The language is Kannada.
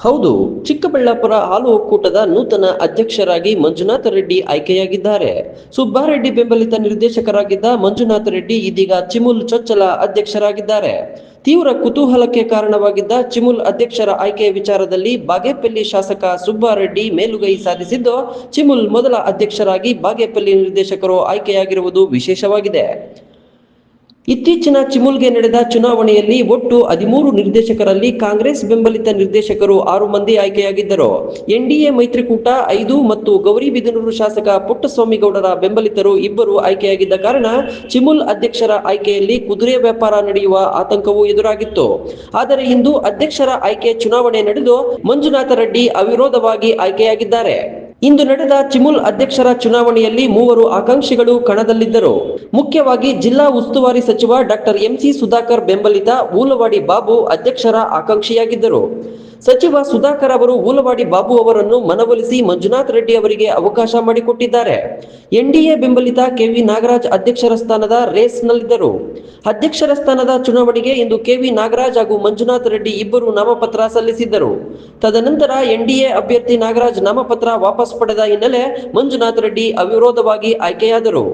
ಹೌದು, ಚಿಕ್ಕಬಳ್ಳಾಪುರ ಹಾಲು ಒಕ್ಕೂಟದ ನೂತನ ಅಧ್ಯಕ್ಷರಾಗಿ ಮಂಜುನಾಥ ರೆಡ್ಡಿ ಆಯ್ಕೆಯಾಗಿದ್ದಾರೆ. ಸುಬ್ಬಾರೆಡ್ಡಿ ಬೆಂಬಲಿತ ನಿರ್ದೇಶಕರಾಗಿದ್ದ ಮಂಜುನಾಥ ರೆಡ್ಡಿ ಇದೀಗ ಚಿಮುಲ್ ಚೊಚ್ಚಲ ಅಧ್ಯಕ್ಷರಾಗಿದ್ದಾರೆ. ತೀವ್ರ ಕುತೂಹಲಕ್ಕೆ ಕಾರಣವಾಗಿದ್ದ ಚಿಮುಲ್ ಅಧ್ಯಕ್ಷರ ಆಯ್ಕೆಯ ವಿಚಾರದಲ್ಲಿ ಬಾಗೇಪಲ್ಲಿ ಶಾಸಕ ಸುಬ್ಬಾರೆಡ್ಡಿ ಮೇಲುಗೈ ಸಾಧಿಸಿದ್ದು, ಚಿಮುಲ್ ಮೊದಲ ಅಧ್ಯಕ್ಷರಾಗಿ ಬಾಗೇಪಲ್ಲಿ ನಿರ್ದೇಶಕರು ಆಯ್ಕೆಯಾಗಿರುವುದು ವಿಶೇಷವಾಗಿದೆ. ಇತ್ತೀಚಿನ ಚಿಮುಲ್ಗೆ ನಡೆದ ಚುನಾವಣೆಯಲ್ಲಿ ಒಟ್ಟು 13 ನಿರ್ದೇಶಕರಲ್ಲಿ ಕಾಂಗ್ರೆಸ್ ಬೆಂಬಲಿತ ನಿರ್ದೇಶಕರು 6 ಮಂದಿ ಆಯ್ಕೆಯಾಗಿದ್ದರು. ಎನ್ಡಿಎ ಮೈತ್ರಿಕೂಟ 5 ಮತ್ತು ಗೌರಿಬಿದನೂರು ಶಾಸಕ ಪುಟ್ಟಸ್ವಾಮಿಗೌಡರ ಬೆಂಬಲಿತರು 2 ಆಯ್ಕೆಯಾಗಿದ್ದ ಕಾರಣ ಚಿಮುಲ್ ಅಧ್ಯಕ್ಷರ ಆಯ್ಕೆಯಲ್ಲಿ ಕುದುರೆ ವ್ಯಾಪಾರ ನಡೆಯುವ ಆತಂಕವೂ ಎದುರಾಗಿತ್ತು. ಆದರೆ ಇಂದು ಅಧ್ಯಕ್ಷರ ಆಯ್ಕೆ ಚುನಾವಣೆ ನಡೆದು ಮಂಜುನಾಥ ರೆಡ್ಡಿ ಅವಿರೋಧವಾಗಿ ಆಯ್ಕೆಯಾಗಿದ್ದಾರೆ. ಇಂದು ನಡೆದ ಚಿಮುಲ್ ಅಧ್ಯಕ್ಷರ ಚುನಾವಣೆಯಲ್ಲಿ 3 ಆಕಾಂಕ್ಷಿಗಳು ಕಣದಲ್ಲಿದ್ದರು. ಮುಖ್ಯವಾಗಿ ಜಿಲ್ಲಾ ಉಸ್ತುವಾರಿ ಸಚಿವ ಡಾಕ್ಟರ್ ಎಂಸಿ ಸುಧಾಕರ್ ಬೆಂಬಲಿತ ಊಲವಾಡಿ ಬಾಬು ಅಧ್ಯಕ್ಷರ ಆಕಾಂಕ್ಷಿಯಾಗಿದ್ದರು. ಸಚಿವ ಸುಧಾಕರ್ ಅವರು ಊಲವಾಡಿ ಬಾಬು ಅವರನ್ನು ಮನವೊಲಿಸಿ ಮಂಜುನಾಥ ರೆಡ್ಡಿ ಅವರಿಗೆ ಅವಕಾಶ ಮಾಡಿಕೊಟ್ಟಿದ್ದಾರೆ. ಎನ್ಡಿಎ ಬೆಂಬಲಿತ ಕೆವಿ ನಾಗರಾಜ್ ಅಧ್ಯಕ್ಷರ ಸ್ಥಾನದ ರೇಸ್ನಲ್ಲಿದ್ದರು. ಅಧ್ಯಕ್ಷರ ಸ್ಥಾನದ ಚುನಾವಣೆಗೆ ಇಂದು ಕೆವಿ ನಾಗರಾಜ್ ಹಾಗೂ ಮಂಜುನಾಥ ರೆಡ್ಡಿ ಇಬ್ಬರು ನಾಮಪತ್ರ ಸಲ್ಲಿಸಿದ್ದರು. ತದನಂತರ ಎನ್ಡಿಎ ಅಭ್ಯರ್ಥಿ ನಾಗರಾಜ್ ನಾಮಪತ್ರ ವಾಪಸ್ ಪಡೆದ ಹಿನ್ನೆಲೆ ಮಂಜುನಾಥ ರೆಡ್ಡಿ ಅವಿರೋಧವಾಗಿ ಆಯ್ಕೆಯಾದರು.